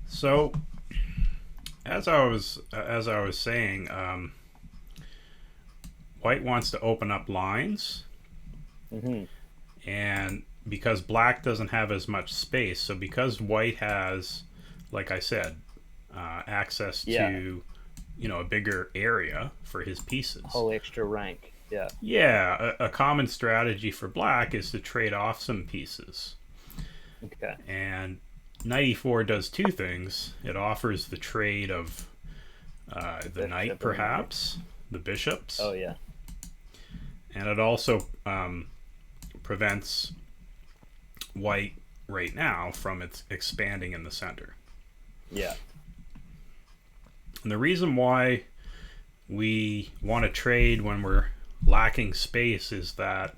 So, as I was saying, White wants to open up lines, Hmm. and because Black doesn't have as much space, so because White has, like I said, access Yeah, to a bigger area for his pieces. whole extra rank. Yeah. Yeah, a common strategy for Black is to trade off some pieces. Okay. And knight e4 does two things. It offers the trade of the knight, Bishop and the knight. perhaps, the bishops, Oh yeah. and it also prevents White right now from its expanding in the center. Yeah. And the reason why we want to trade when we're lacking space is that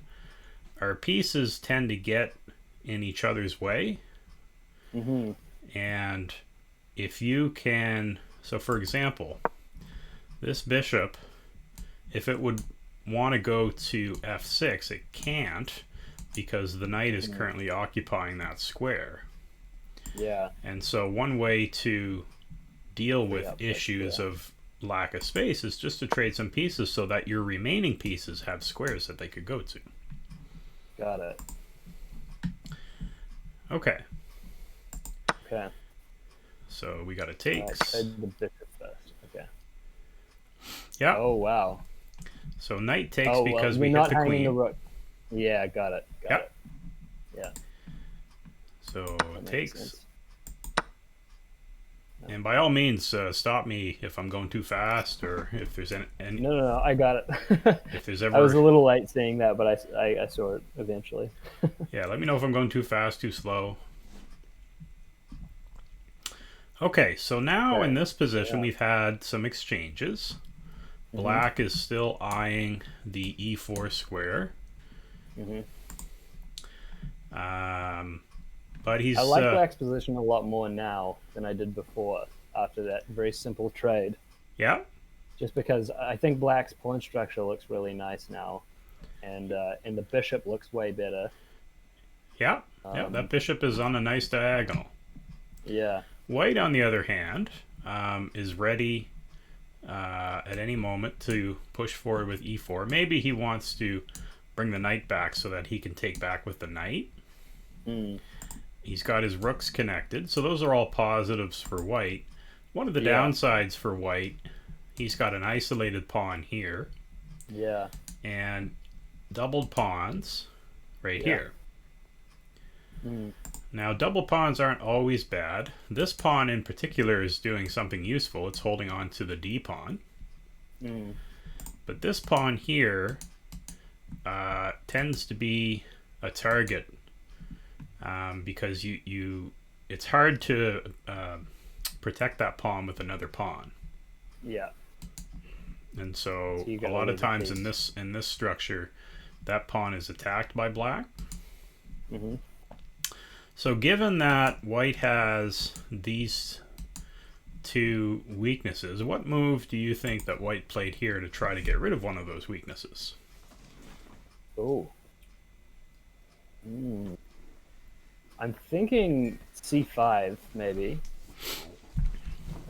our pieces tend to get in each other's way. Hmm. And if you can, so for example, this bishop, if it would want to go to f6, it can't because the knight is Hmm. currently occupying that square. Yeah. And so one way to deal Free with up that issues square. of lack of space is just to trade some pieces so that your remaining pieces have squares that they could go to. Got it. Okay, Okay. so we got a All right. takes. Trade the bishop first. Okay. Yeah, Oh wow. so knight takes Oh well, because you're we hit not the hanging the queen. rook. Yeah. Got it. Got Yeah, it. Yeah. so That it makes takes. sense. And by all means, stop me if I'm going too fast or if there's No, no, no. I got it. if there's I was ever. a little late seeing that, but I saw it eventually. Yeah, let me know if I'm going too fast, too slow. Okay, so now in Okay. this position Yeah. we've had some exchanges. Mhm. Black is still eyeing the e4 square, Mhm. um, but I he's like Black's position a lot more now than I did before after that very simple trade. yeah, Just because I think Black's pawn structure looks really nice now, and the bishop looks way better. yeah, yeah. That Um, bishop is on a nice diagonal. yeah. White, on the other hand, is ready at any moment to push forward with e4. Maybe he wants to bring the knight back so that he can take back with the knight. Mm, He's got his rooks connected, so those are all positives for White. One of the yeah. downsides for White, he's got an isolated pawn here Yeah. and doubled pawns right Yeah. here. Mm, Now, double pawns aren't always bad. This pawn in particular is doing something useful. It's holding on to the d pawn. mm, But this pawn here tends to be a target because it's hard to protect that pawn with another pawn. yeah. And so So you a got to lot of leave a times piece. in this structure, that pawn is attacked by black. Hmm. So given that white has these two weaknesses, what move do you think that white played here to try to get rid of one of those weaknesses? Oh. Mm. I'm thinking C5 maybe.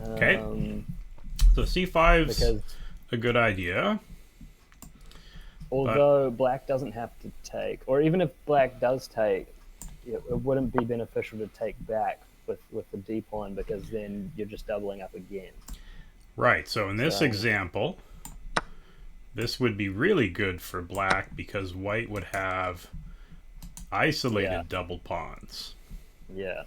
Okay, Um, so c5's because a good idea, but although black doesn't have to take, or even if black does take, it wouldn't be beneficial to take back with the d pawn because then you're just doubling up again. right, so in this So example, this would be really good for black because white would have yeah, isolated double pawns. yeah,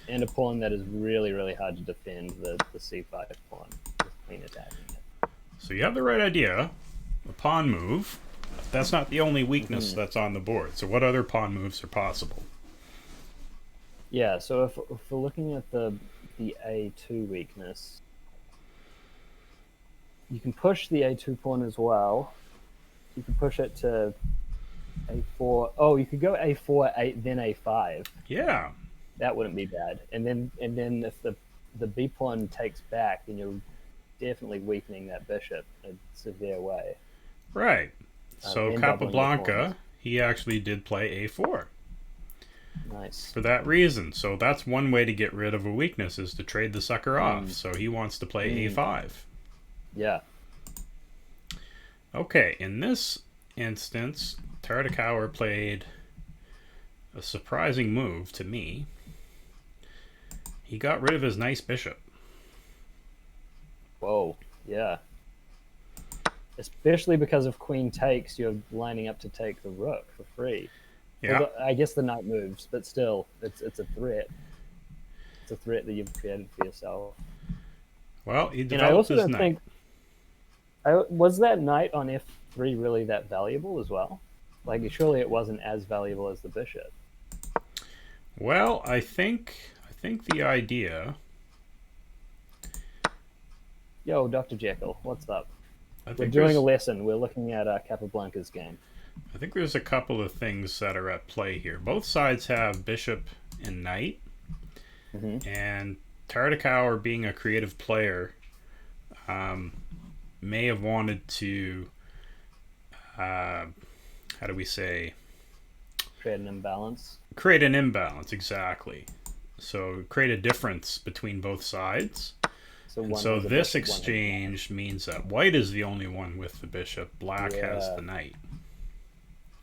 and a pawn that is really really hard to defend, the c5 pawn with queen attacking it. So you have the right idea, a pawn move. That's not the only weakness Hmm. that's on the board. So what other pawn moves are possible? Yeah, so if we're looking at the a2 weakness, you can push the a2 pawn as well. You can push it to a4. Oh, you could go a4, then a5. Yeah, That wouldn't be bad. And then if the b pawn takes back, then you're definitely weakening that bishop in a severe way, right. So and doubling your Capablanca, pawns. he actually did play a4. Nice. for that reason. So that's one way to get rid of a weakness, is to trade the sucker off. So he wants to play a5. Yeah. Okay, in this instance, Tartakower played a surprising move to me. He got rid of his nice bishop. Whoa. Yeah. Especially because if queen takes, you're lining up to take the rook for free. Yeah. Although, I guess the knight moves, but still, it's a threat. It's a threat that you've created for yourself. Well, he And I developed also his don't knight. think was that knight on f3 really that valuable as well? Like, surely it wasn't as valuable as the bishop. Well, I think the idea. Yo, Dr. Jekyll, what's up? I We're think doing a there's, lesson. We're looking at Capablanca's game. I think there's a couple of things that are at play here. Both sides have bishop and knight, and Tartakower, being a creative player, may have wanted to, how do we say, Create an imbalance. create an imbalance, exactly. So create a difference between both sides. So this exchange means that white is the only one with the bishop. Black has the knight.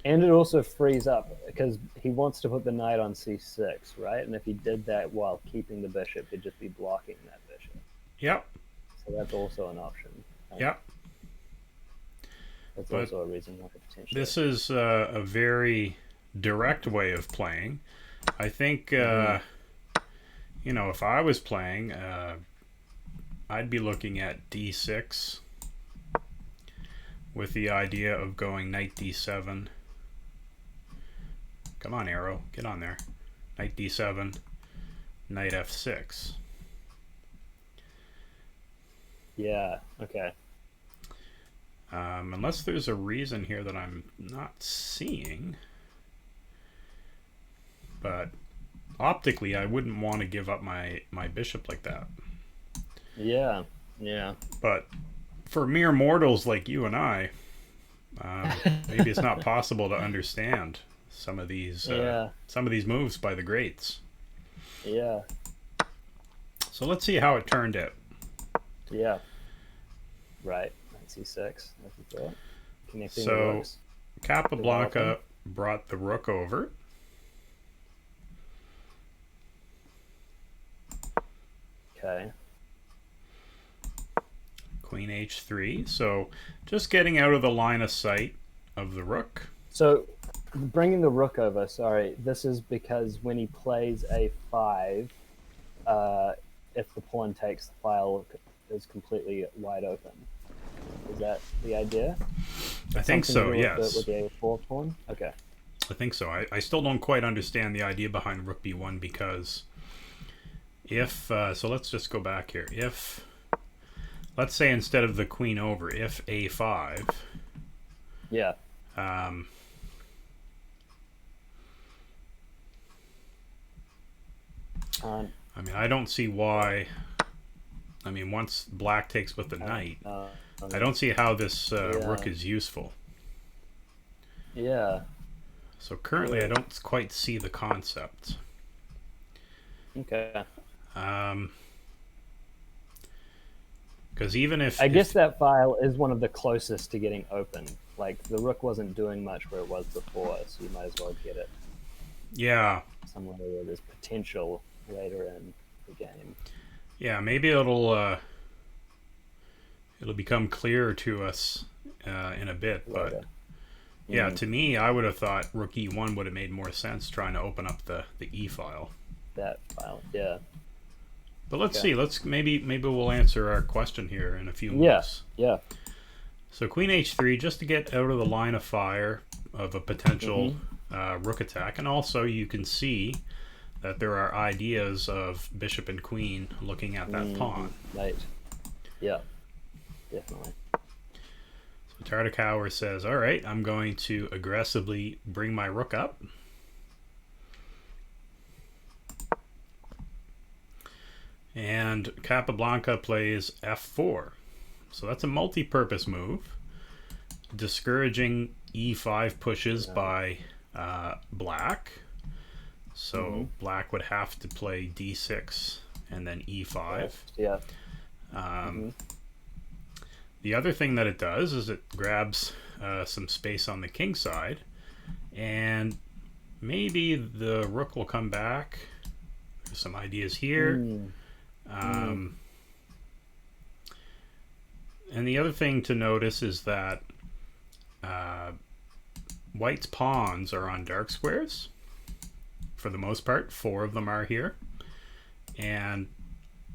And it also frees up, because he wants to put the knight on c6, right? And if he did that while keeping the bishop, he'd just be blocking that bishop. Yep. So that's also an option. Right? Yep. That's also a reason why potentially. This is a very direct way of playing. I think, you know, if I was playing, I'd be looking at d6 with the idea of going knight d7. Come on, arrow, get on there. Knight d7, knight f6. Yeah, okay. Unless there's a reason here that I'm not seeing. But optically, I wouldn't want to give up my bishop like that. Yeah, yeah. But for mere mortals like you and I, maybe it's not possible to understand some of these moves by the greats. Yeah. So let's see how it turned out. Yeah. Right. Knight c6. Connecting the So rooks. Capablanca brought the rook over. Okay. Queen h3. So just getting out of the line of sight of the rook. So bringing the rook over, sorry, this is because when he plays a5, if the pawn takes, the file is completely wide open. Is that the idea? I think so, yes. With the a4 pawn? Okay. I think so. I still don't quite understand the idea behind rook b1, because if, so let's just go back here. If, let's say instead of the queen over, if a5. Yeah. I mean, I don't see why. I mean, once black takes with the knight, I don't see how this rook is useful. Yeah. So currently, I don't quite see the concept. Okay. Because even if I guess that file is one of the closest to getting open. Like, the rook wasn't doing much where it was before, so you might as well get it. Yeah. Somewhere where there's potential later in the game. Yeah, maybe it'll become clearer to us in a bit, but yeah, to me, I would have thought rook e1 would have made more sense, trying to open up the e file. That file, yeah. But let's see. Maybe we'll answer our question here in a few minutes. Yeah. So queen h3, just to get out of the line of fire of a potential rook attack, and also you can see that there are ideas of bishop and queen looking at that pawn. Right. Yeah. Definitely. So Tartakower says, all right, I'm going to aggressively bring my rook up. And Capablanca plays f4. So that's a multi-purpose move. Discouraging e5 pushes by black. So black would have to play d6 and then e5. Yeah. The other thing that it does is it grabs some space on the king side, and maybe the rook will come back. There's some ideas here. And the other thing to notice is that white's pawns are on dark squares. For the most part, 4 of them are here. And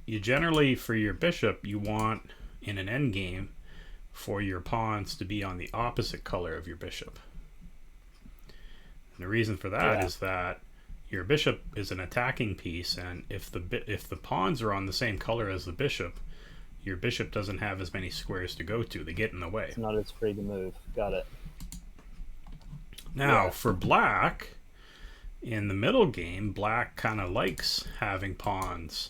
you generally, for your bishop, you want, in an endgame, for your pawns to be on the opposite color of your bishop. And the reason for that is that your bishop is an attacking piece, and if the pawns are on the same color as the bishop, your bishop doesn't have as many squares to go to. They get in the way. It's not as free to move. Got it. Now, for black, in the middle game, black kind of likes having pawns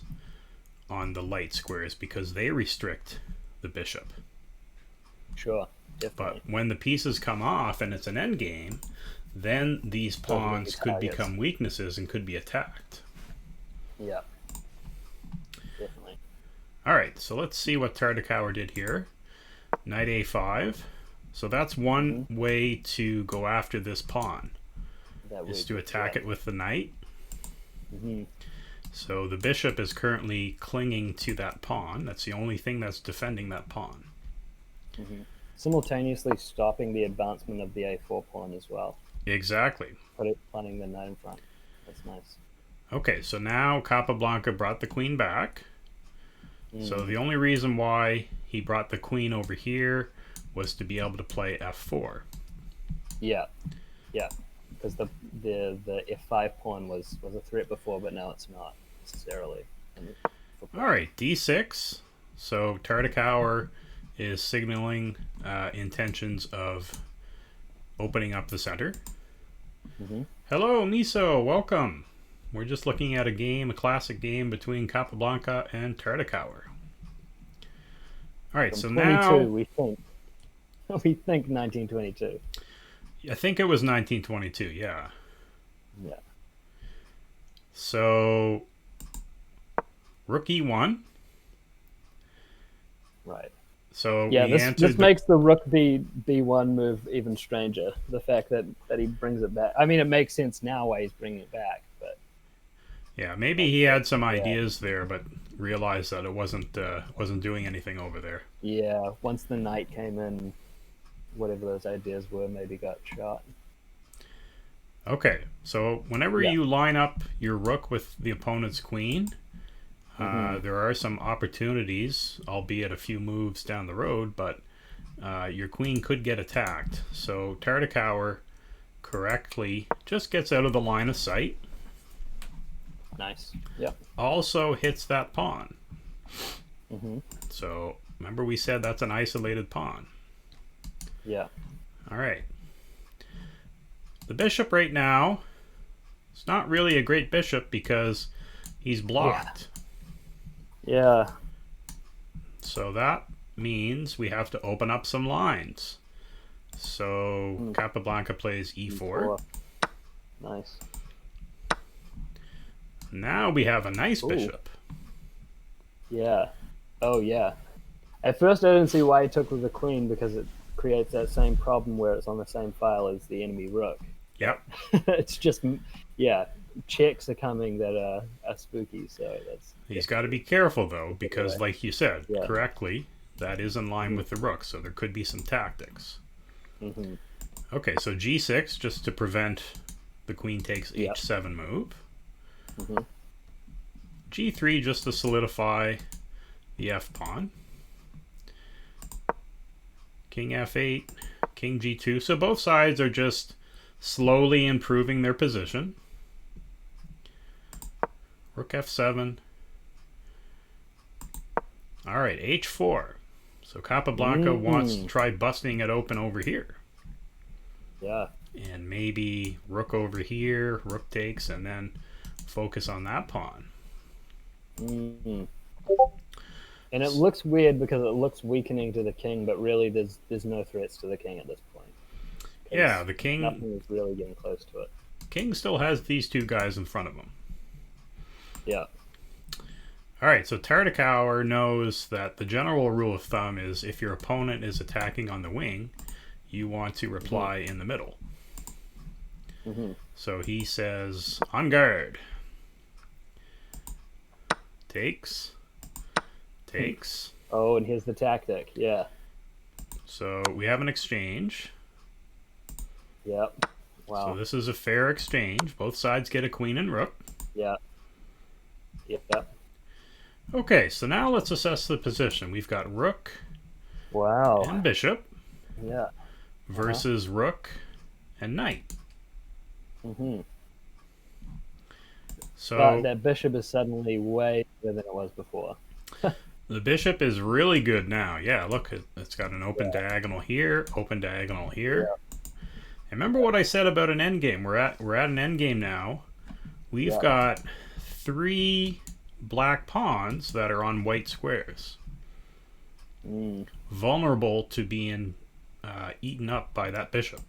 on the light squares because they restrict the bishop. Sure, definitely. But when the pieces come off and it's an endgame, then these pawns could become weaknesses and could be attacked. Yeah, definitely. All right, so let's see what Tartakower did here. Knight a5. So that's one way to go after this pawn, is to attack it with the knight. So the bishop is currently clinging to that pawn. That's the only thing that's defending that pawn. Simultaneously stopping the advancement of the a4 pawn as well. Exactly. Planting the knight in front. That's nice. Okay, so now Capablanca brought the queen back. So the only reason why he brought the queen over here was to be able to play f4. Yeah, because the f5 pawn was a threat before, but now it's not necessarily. All right, d6. So Tartakower is signaling intentions of opening up the center. Hello, Miso, welcome. We're just looking at a classic game between Capablanca and Tartakower. All right, so now we think 1922. I think it was 1922. Yeah. Yeah. So rook e1. Right. So yeah, this makes the rook b1 move even stranger. The fact that he brings it back. I mean, it makes sense now why he's bringing it back, but yeah, maybe he had some ideas there, but realized that it wasn't doing anything over there. Yeah, once the knight came in, whatever those ideas were, maybe got shot. Okay, so whenever you line up your rook with the opponent's queen, there are some opportunities, albeit a few moves down the road, but your queen could get attacked. So Tartakower correctly just gets out of the line of sight. Nice. Yeah. Also hits that pawn. So remember we said that's an isolated pawn. Yeah. All right. The bishop right now, it's not really a great bishop because he's blocked. Yeah. So that means we have to open up some lines. So Capablanca plays e4. Nice. Now we have a nice bishop. Yeah. Oh, yeah. At first I didn't see why he took with the queen, because it creates that same problem where it's on the same file as the enemy rook. Yep. It's just, checks are coming that are spooky. So he's got to be careful, though, because like you said correctly, that is in line with the rook, so there could be some tactics. Okay, so g6, just to prevent the queen takes h7 move. g3, just to solidify the f pawn. King f8, king g2. So both sides are just slowly improving their position. Rook f7. All right, h4. So Capablanca wants to try busting it open over here. Yeah. And maybe rook over here, rook takes, and then focus on that pawn. And it looks weird because it looks weakening to the king, but really there's no threats to the king at this point. Yeah, the king... Nothing is really getting close to it. King still has these two guys in front of him. Yeah. All right, so Tartakower knows that the general rule of thumb is if your opponent is attacking on the wing, you want to reply in the middle. So he says, on guard. Takes. Takes. Oh, and here's the tactic. Yeah. So we have an exchange. Yep. Wow. So this is a fair exchange. Both sides get a queen and rook. Yeah. Yep. Okay, so now let's assess the position. We've got rook Wow. and bishop Yeah. versus rook and knight. So But that bishop is suddenly way better than it was before. the bishop is really good now. Yeah, look, it's got an open diagonal here, open diagonal here. Yeah. And remember what I said about an endgame. We're at an endgame now. We've got 3 black pawns that are on white squares. Vulnerable to being eaten up by that bishop.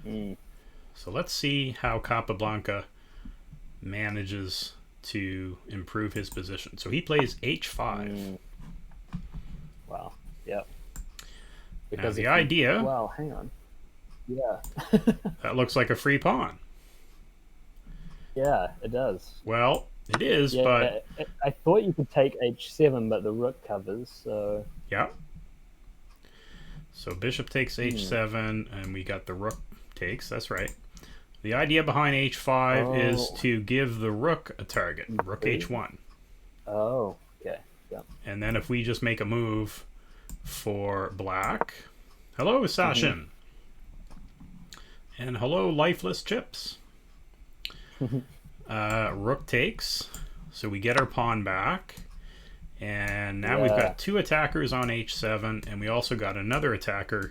So let's see how Capablanca manages to improve his position. So he plays h5. Wow. Yep. Because the idea... Wow, hang on. Yeah. that looks like a free pawn. Yeah, it does. Well, it is, but... I thought you could take h7, but the rook covers, so... Yeah. So bishop takes h7, and we got the rook takes. That's right. The idea behind h5 is to give the rook a target. Rook h1. Oh, okay. Yeah. And then if we just make a move for black... Hello, Sashin. And hello, lifeless chips. Rook takes. So we get our pawn back. And now we've got 2 attackers on h7, and we also got another attacker...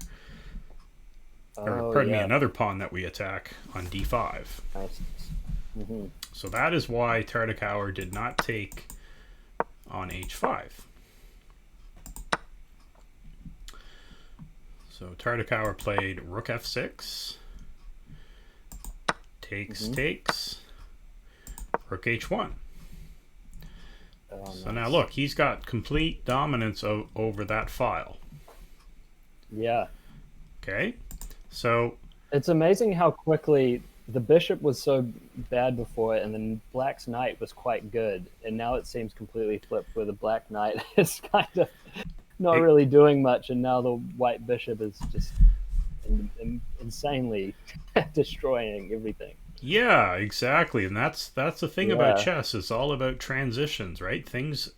pardon me, another pawn that we attack on d5. Nice. So that is why Tartakower did not take on h5. So Tartakower played rook f6, takes, takes, rook h1. So now look, he's got complete dominance over that file. Yeah. Okay. So it's amazing how quickly the bishop was so bad before, and then black's knight was quite good, and now it seems completely flipped, where the black knight is kind of not really doing much, and now the white bishop is just insanely destroying everything. Yeah, exactly, and that's the thing about chess. It's all about transitions, right? Things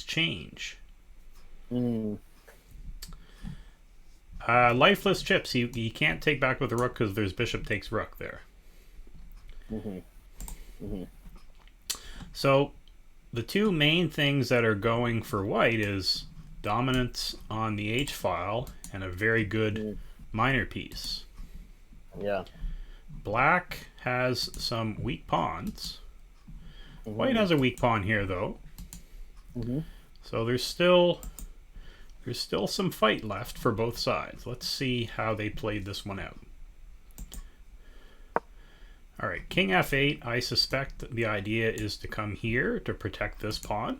change. Lifeless chips. He can't take back with the rook because there's bishop takes rook there. So the two main things that are going for white is dominance on the h file and a very good minor piece. Yeah. Black has some weak pawns. White has a weak pawn here, though. So there's still some fight left for both sides. Let's see how they played this one out. All right, king f8. I suspect the idea is to come here to protect this pawn.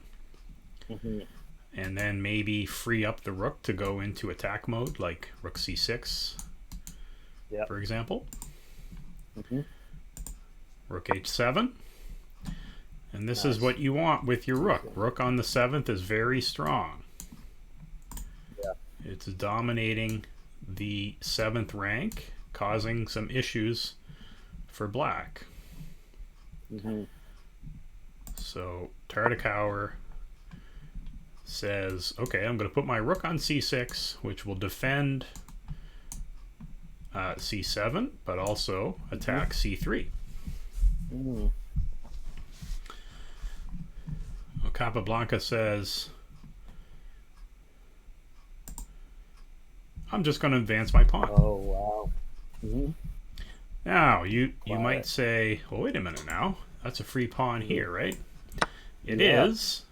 And then maybe free up the rook to go into attack mode, like rook c6, for example. Rook h7. And this is what you want with your rook. Rook on the 7th is very strong. It's dominating the 7th rank, causing some issues for black. So Tartakower says, okay, I'm going to put my rook on c6, which will defend c7, but also attack c3. Well, Capablanca says, I'm just going to advance my pawn. Oh, wow. Now, you might say, well, wait a minute now. That's a free pawn here, right? It is.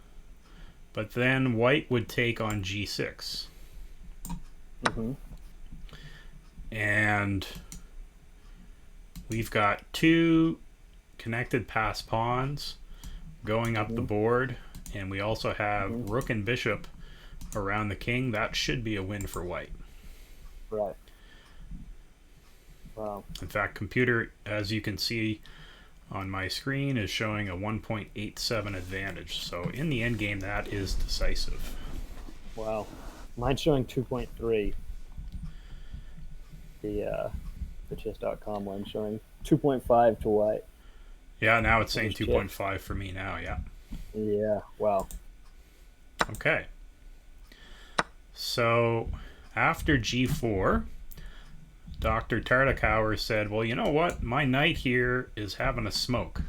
But then white would take on g6. And we've got two connected pass pawns going up the board, and we also have rook and bishop around the king. That should be a win for white. Right. Wow. In fact, computer, as you can see on my screen, is showing a 1.87 advantage. So in the endgame, that is decisive. Wow. Mine's showing 2.3. The chess.com one showing 2.5 to white. Yeah, now it's saying 2.5 for me now, yeah. Yeah, wow. Okay. So after g4, Dr. Tartakower said, well, you know what? My knight here is having a smoke.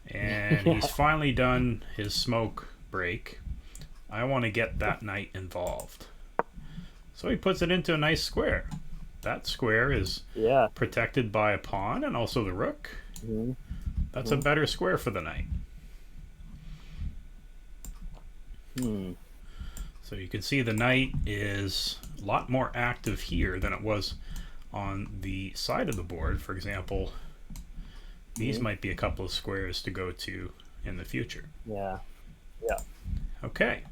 And he's finally done his smoke break. I want to get that knight involved. So he puts it into a nice square. That square is protected by a pawn and also the rook. That's a better square for the knight. So you can see the knight is a lot more active here than it was on the side of the board. For example, these might be a couple of squares to go to in the future. Yeah. Okay.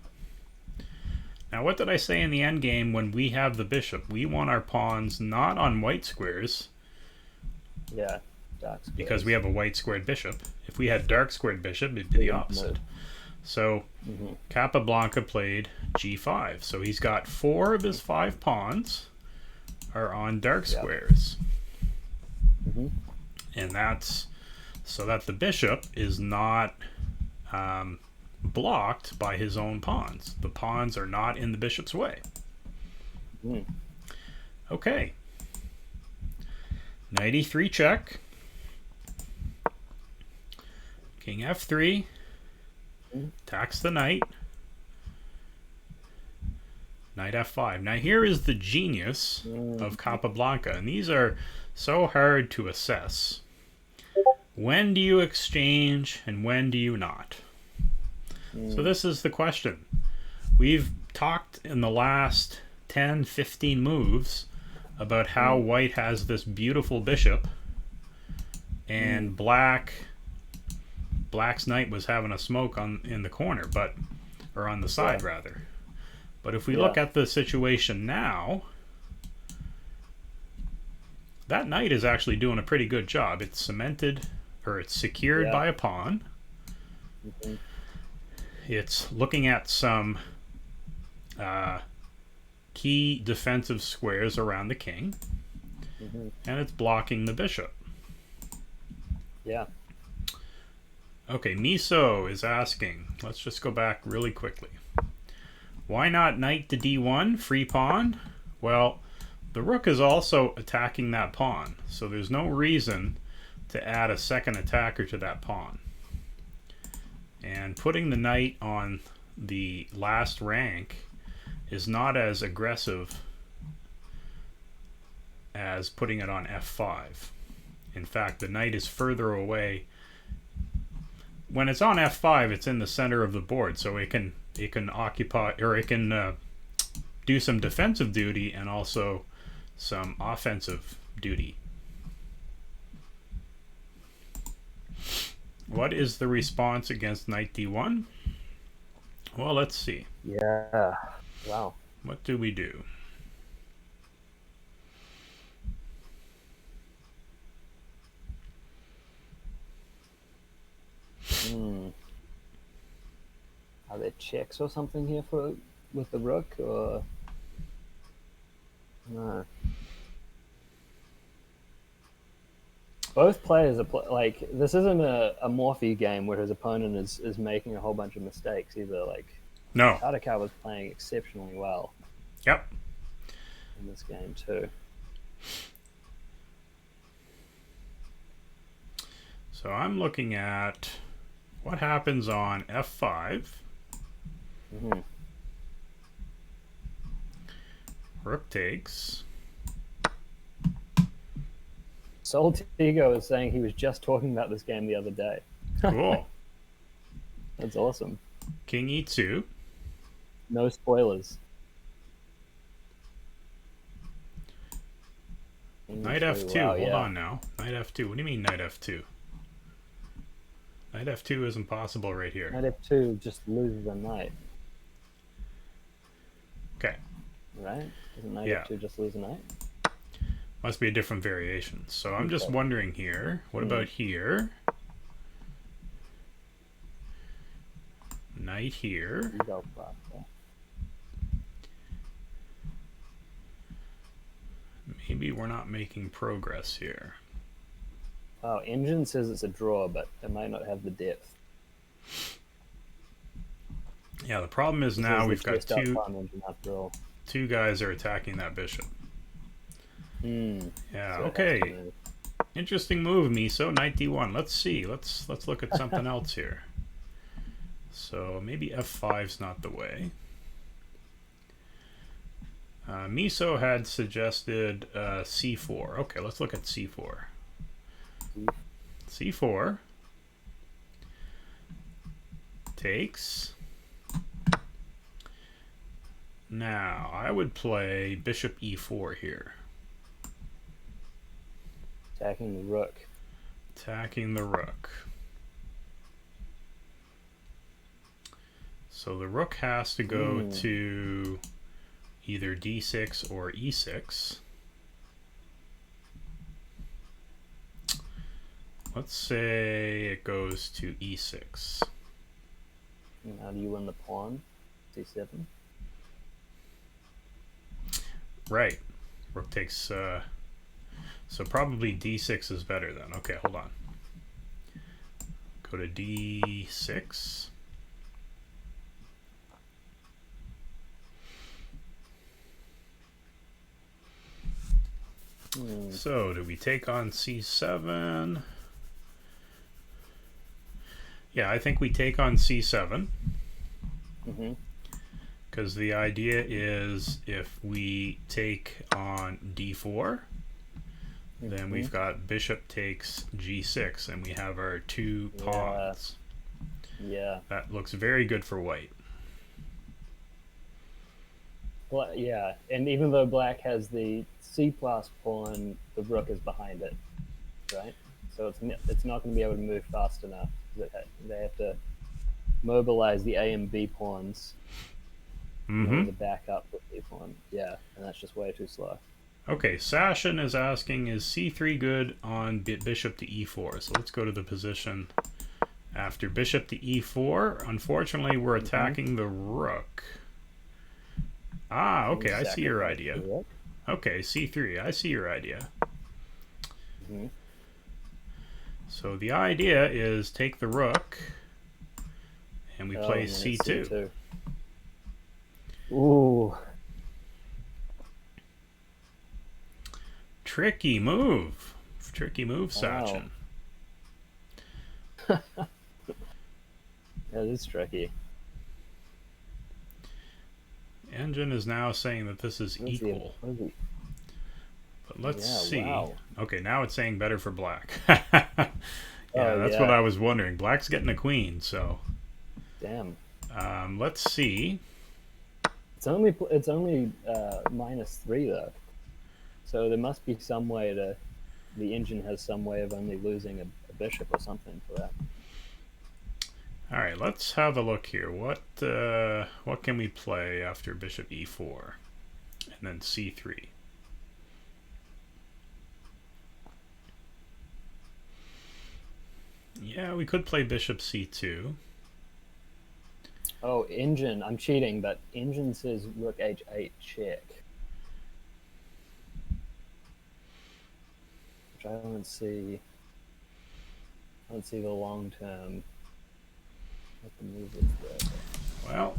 Now what did I say in the endgame when we have the bishop? We want our pawns not on white squares. Yeah, dark squares. Because we have a white squared bishop. If we had dark squared bishop, it'd be the opposite. So Capablanca played g5. So he's got 4 of his 5 pawns are on dark squares. And that's so that the bishop is not blocked by his own pawns. The pawns are not in the bishop's way. Okay. Knight e3 check. King f3. Attacks the knight. Knight f5. Now here is the genius of Capablanca, and these are so hard to assess. When do you exchange and when do you not? So this is the question. We've talked in the last 10, 15 moves about how white has this beautiful bishop and Black's knight was having a smoke in the corner, or on the side rather. But if we look at the situation now, that knight is actually doing a pretty good job. It's cemented, or it's secured by a pawn. It's looking at some key defensive squares around the king, and it's blocking the bishop. Yeah. Okay, Miso is asking, let's just go back really quickly. Why not knight to d1, free pawn? Well, the rook is also attacking that pawn, so there's no reason to add a second attacker to that pawn. And putting the knight on the last rank is not as aggressive as putting it on f5. In fact, the knight is further away. When it's on f5, it's in the center of the board, so it can occupy, or it can do some defensive duty and also some offensive duty. What is the response against knight d1? Well, let's see. Yeah. Wow. What do we do? Are there checks or something here with the rook, or no? Both players are like, this isn't a Morphe game where his opponent is making a whole bunch of mistakes either. Like, No. Tartakower was playing exceptionally well. Yep. In this game too. So I'm looking at what happens on f5. Rook takes. Soltigo is saying he was just talking about this game the other day. Cool. That's awesome. King e2. No spoilers. Knight f2. Wow, Hold on now. Knight f2. What do you mean knight f2? Knight f2 is impossible right here. Knight f2 just loses a knight. Okay. Right? Doesn't knight f2 just lose a knight? Must be a different variation. So I'm just wondering here, what about here? Knight here. Maybe we're not making progress here. Oh, Engine says it's a draw, but it might not have the depth. Yeah, the problem is now we've got two guys are attacking that bishop. Yeah, okay. Interesting move, Miso. Knight d1. Let's see. Let's look at something else here. So maybe f5's not the way. Miso had suggested c4. Okay, let's look at c4. c4 takes. Now, I would play bishop e4 here. Attacking the rook. Attacking the rook. So the rook has to go to either d6 or e6. Let's say it goes to e6. And how do you win the pawn? c7? Right. Rook takes... so probably d6 is better then. Okay, hold on. Go to d6. So, do we take on c7? Yeah, I think we take on c7. Because the idea is if we take on d4, then we've got bishop takes g6, and we have our two pawns. Yeah. That looks very good for white. Well, yeah, and even though black has the c plus pawn, the rook is behind it, right? So it's not going to be able to move fast enough. They have to mobilize the a and b pawns to back up with the pawn. Yeah, and that's just way too slow. Okay, Sashin is asking, is c3 good on bishop to e4? So let's go to the position after bishop to e4. Unfortunately, we're attacking the rook. Ah, okay, I see your idea. Okay, c3, I see your idea. So the idea is take the rook, and we play c2. Ooh. Tricky move. Tricky move, Sachin. That is tricky. Engine is now saying that this is equal. But let's see. Wow. Okay, now it's saying better for black. That's what I was wondering. Black's getting a queen, so. Damn. Let's see. It's only -3 though, so there must be some way to. The engine has some way of only losing a bishop or something for that. All right, let's have a look here. What can we play after bishop e4 and then c3? Yeah, we could play bishop c2. Oh, engine. I'm cheating, but engine says rook h8 check. Which I don't see. I don't see the long term. What the move is there. Well,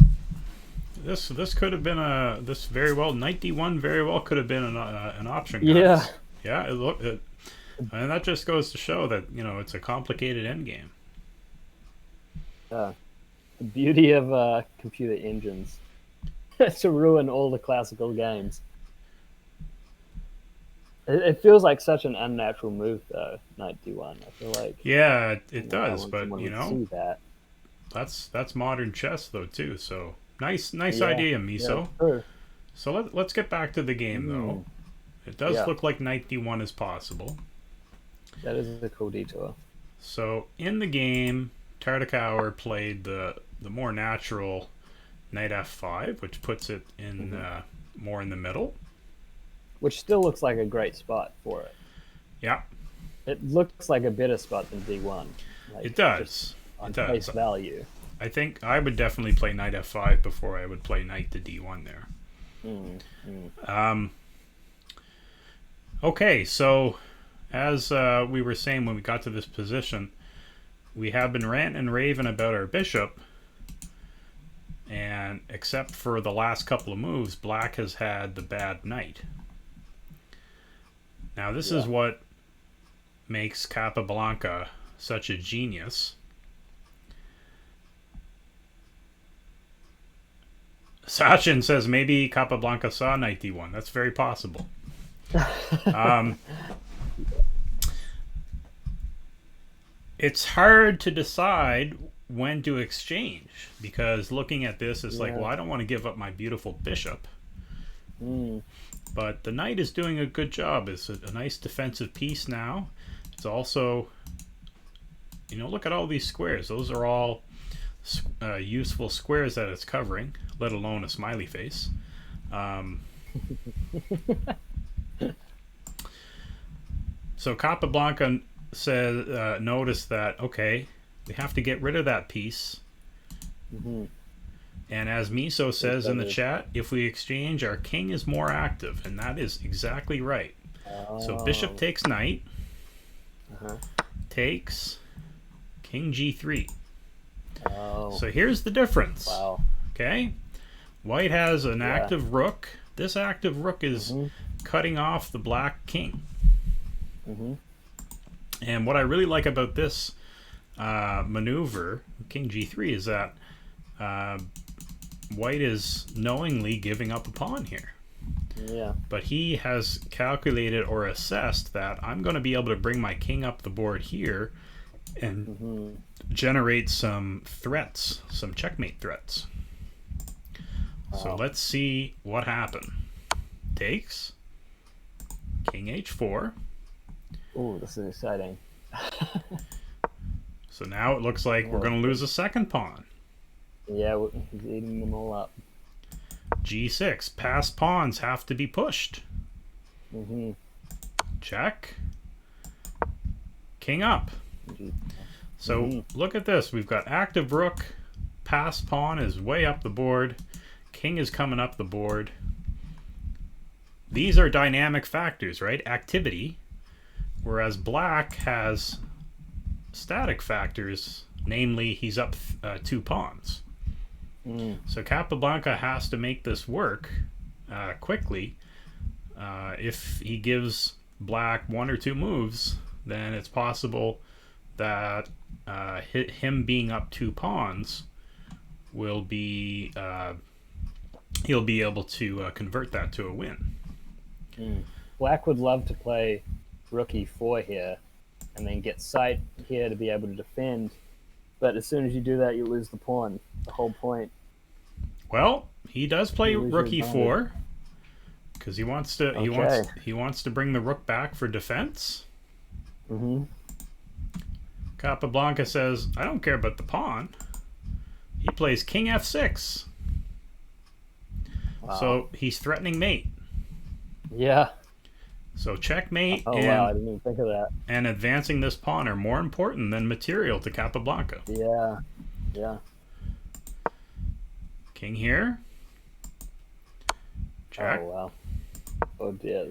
this could have been very well knight d1 very well could have been an option. Guys. Yeah. Yeah. And that just goes to show that it's a complicated endgame. The beauty of computer engines to ruin all the classical games. It feels like such an unnatural move, though. Knight d1. I feel like. Yeah, it does, but see that. That's modern chess though too. So nice idea, Miso. Yeah, so let's get back to the game though, It does look like knight d1 is possible. That is a cool detour. So in the game, Tartakower played the more natural knight f5, which puts it in more in the middle. Which still looks like a great spot for it. Yeah. It looks like a better spot than d1. Like, it does. On face value. I think I would definitely play knight f5 before I would play knight to d1 there. Okay, so as we were saying when we got to this position, we have been ranting and raving about our bishop, and except for the last couple of moves, black has had the bad knight. Now this is what makes Capablanca such a genius. Sachin says maybe Capablanca saw knight d1. That's very possible. It's hard to decide when to exchange, because looking at this is like, well, I don't want to give up my beautiful bishop. But the knight is doing a good job. It's a nice defensive piece now. It's also, you know, look at all these squares. Those are all useful squares that it's covering, let alone a smiley face. So Capablanca says, notice that, okay, we have to get rid of that piece. And as Miso says in the chat, if we exchange, our king is more active, and that is exactly right. So bishop takes knight, takes king g3. So here's the difference. Okay, white has an active rook. This active rook is cutting off the black king. And what I really like about this maneuver, king g3, is that white is knowingly giving up a pawn here. But he has calculated or assessed that I'm going to be able to bring my king up the board here and generate some threats, some checkmate threats. So let's see what happened. Takes, king h4. Oh, this is exciting. So now it looks like we're going to lose a second pawn. Yeah, he's eating them all up. g6. Past pawns have to be pushed. Check. King up. So look at this. We've got active rook. Past pawn is way up the board. King is coming up the board. These are dynamic factors, right? Activity. Whereas black has static factors, namely he's up 2 pawns. So Capablanca has to make this work quickly. If he gives black 1 or 2 moves, then it's possible that him being up 2 pawns will be he'll be able to convert that to a win. Black would love to play rook e4 here and then get sight here to be able to defend, but as soon as you do that, you lose the pawn. The whole point. Well, he does play rook e4 because he wants to he wants to bring the rook back for defense. Capablanca says, I don't care about the pawn. He plays king f6. So he's threatening mate. So checkmate I didn't even think of that. And advancing this pawn are more important than material to Capablanca. King here. Check. Oh dear,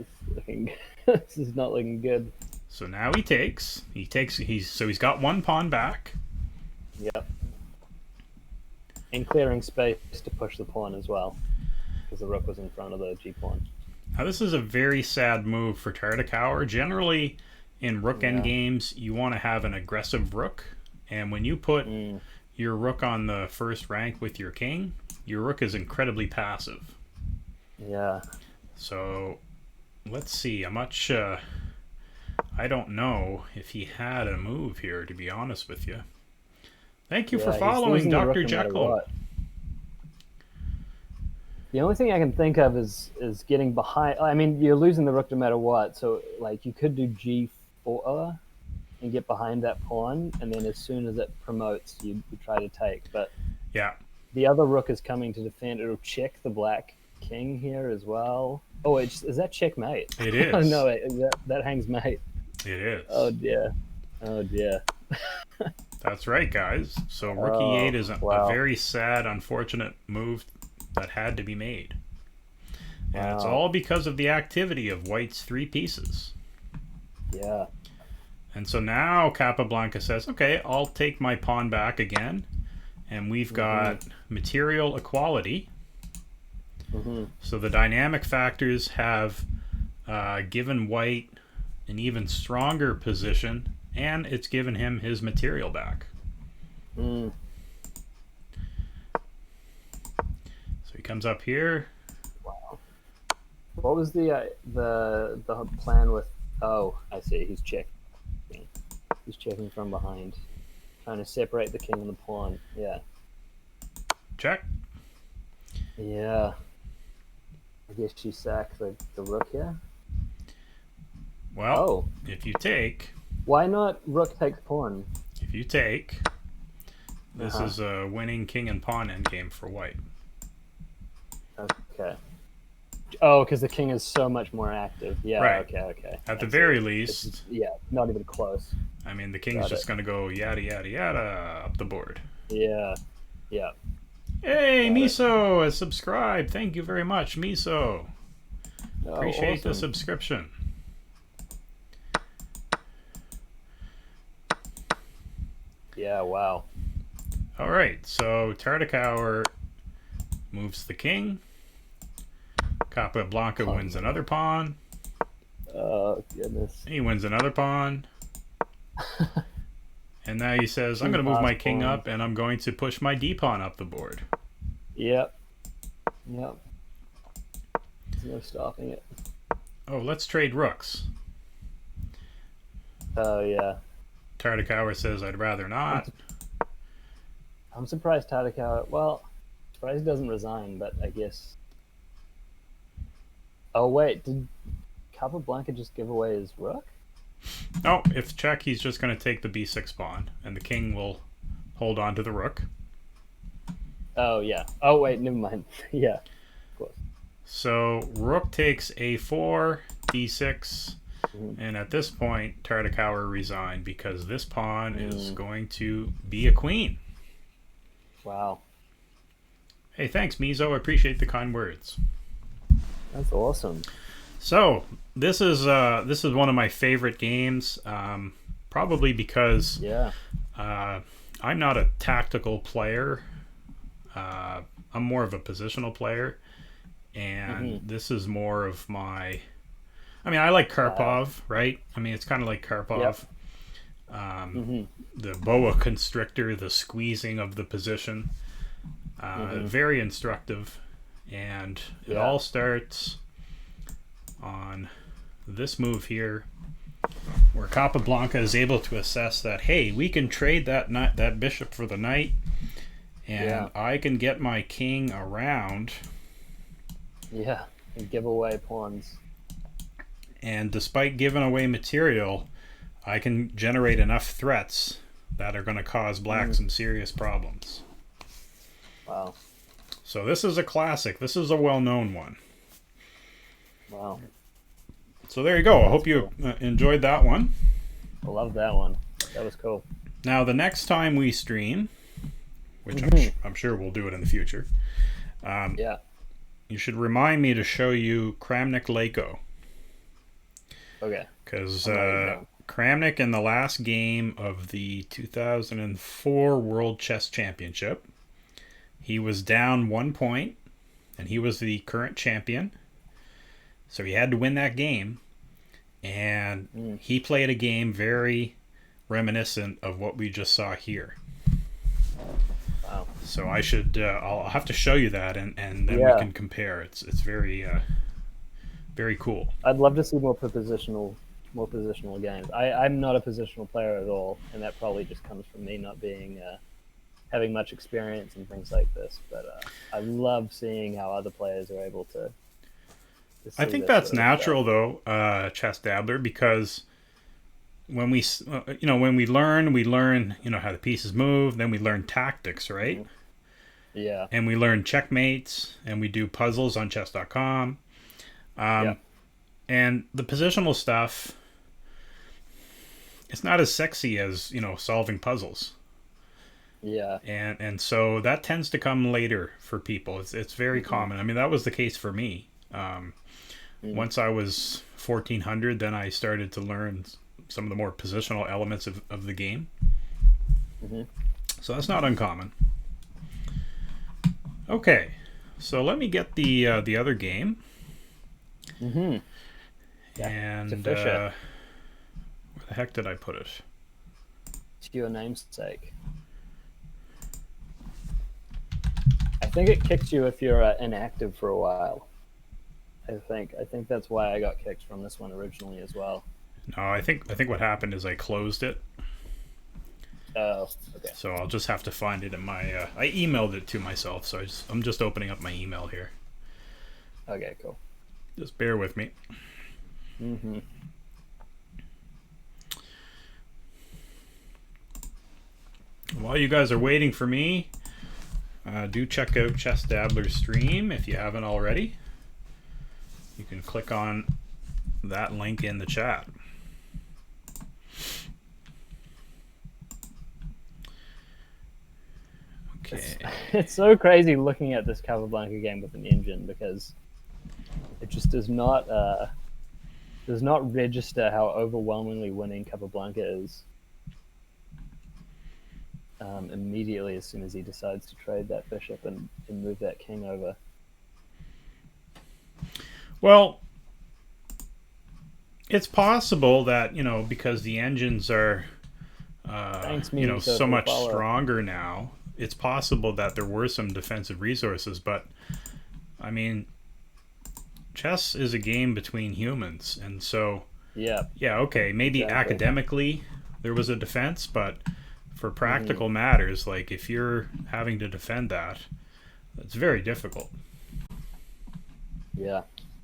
this is not looking good. So now he takes. He's got 1 pawn back. And clearing space to push the pawn as well, because the rook was in front of the g pawn. Now this is a very sad move for Tartakower. Generally, in rook endgames, you want to have an aggressive rook, and when you put your rook on the first rank with your king, your rook is incredibly passive. So let's see. I don't know if he had a move here, to be honest with you. Thank you for following, Dr. Jekyll. The only thing I can think of is getting behind. I mean, you're losing the rook no matter what. So like you could do g4 and get behind that pawn, and then as soon as it promotes, you try to take. But Yeah. the other rook is coming to defend. It'll check the black king here as well. Oh, is that checkmate? It is. No, that hangs mate. It is. Oh dear. Oh dear. That's right, guys. So rook e8 is a wow. very sad, unfortunate move that had to be made. And it's Wow. all because of the activity of white's 3 pieces. Yeah. And so now Capablanca says, okay, I'll take my pawn back again. And we've got material equality. So the dynamic factors have given white an even stronger position, and it's given him his material back. So he comes up here. Wow. What was the plan with? Oh, I see. He's checking. He's checking from behind, trying to separate the king and the pawn. Yeah. Check. Yeah. I guess she sacked the rook here. Well, if you take... Why not rook takes pawn? If you take... This is a winning king and pawn endgame for white. Okay. Oh, because the king is so much more active. Yeah, right. Okay. At the very least... Yeah, not even close. I mean, the king's just going to go yada, yada, yada up the board. Yeah. Hey, Miso has subscribed. Thank you very much, Miso. Appreciate the subscription. Yeah, wow. All right, so Tartakower moves the king. Capablanca wins another pawn. Oh, goodness. He wins another pawn. And now he says, I'm going to move my king up, and I'm going to push my d-pawn up the board. Yep. There's no stopping it. Oh, let's trade rooks. Oh, yeah. Tartakower says, I'd rather not. I'm surprised Tartakower... Well, surprised he doesn't resign, but I guess... Oh, wait. Did Capablanca just give away his rook? No, if check, he's just going to take the b6 pawn, and the king will hold on to the rook. Oh, yeah. Oh, wait, never mind. Yeah, of course. So rook takes a4, d6, and at this point, Tartakower resigned because this pawn is going to be a queen. Wow. Hey, thanks, Mizo. I appreciate the kind words. That's awesome. So this is one of my favorite games, probably because I'm not a tactical player. I'm more of a positional player, and this is more of my... I mean, I like Karpov, right? I mean, it's kind of like Karpov. Yep. The boa constrictor, the squeezing of the position. Very instructive, and it all starts on this move here, where Capablanca is able to assess that, hey, we can trade that bishop for the knight, and I can get my king around. Yeah, and give away pawns. And despite giving away material, I can generate enough threats that are going to cause black some serious problems. Wow. So this is a classic. This is a well-known one. Wow. So there you go. I hope you enjoyed that one. I love that one. That was cool. Now, the next time we stream, which I'm sure we'll do it in the future, you should remind me to show you Kramnik-Leko. Okay. Because Kramnik, in the last game of the 2004 World Chess Championship, he was down 1 point, and he was the current champion. So he had to win that game, and he played a game very reminiscent of what we just saw here. Wow. So I should, I'll have to show you that, and then we can compare. It's very, very cool. I'd love to see more positional games. I'm not a positional player at all, and that probably just comes from me not being having much experience in things like this, but I love seeing how other players are able to I see think this that's sort of natural, stuff. though, ChessDabbler, because when when we learn, how the pieces move. Then we learn tactics, right? Mhm. Yeah, And we learn checkmates, and we do puzzles on chess.com. yeah, And the positional stuff, it's not as sexy as solving puzzles. yeah. And so that tends to come later for people. It's very Hmm. common. I mean, that was the case for me. Mm. Once I was 1400, then I started to learn some of the more positional elements of the game. Hmm. So that's not uncommon. Okay, so let me get the other game. Hmm. Yeah, to And Fisher, where the heck did I put it? to your namesake. I think it kicks you if you're inactive for a while. I think that's why I got kicked from this one originally as well. No, I think what happened is I closed it. Oh, okay. So I'll just have to find it in my. I emailed it to myself, so I'm just opening up my email here. Okay, cool. Just bear with me. Hmm. While you guys are waiting for me, do check out ChessDabbler's stream if you haven't already. You can click on that link in the chat. Okay. It's so crazy looking at this Capablanca game with an engine because it just does not register how overwhelmingly winning Capablanca is. Immediately as soon as he decides to trade that bishop and move that king over. Well, it's possible that because the engines are Thanks, Miso, so for the much follow. stronger now. It's possible that there were some defensive resources, but I mean, chess is a game between humans, and so Yeah, yeah, okay, maybe exactly. academically there was a defense, but for Hmm. practical matters, like if you're having to defend that, it's very difficult. Yeah.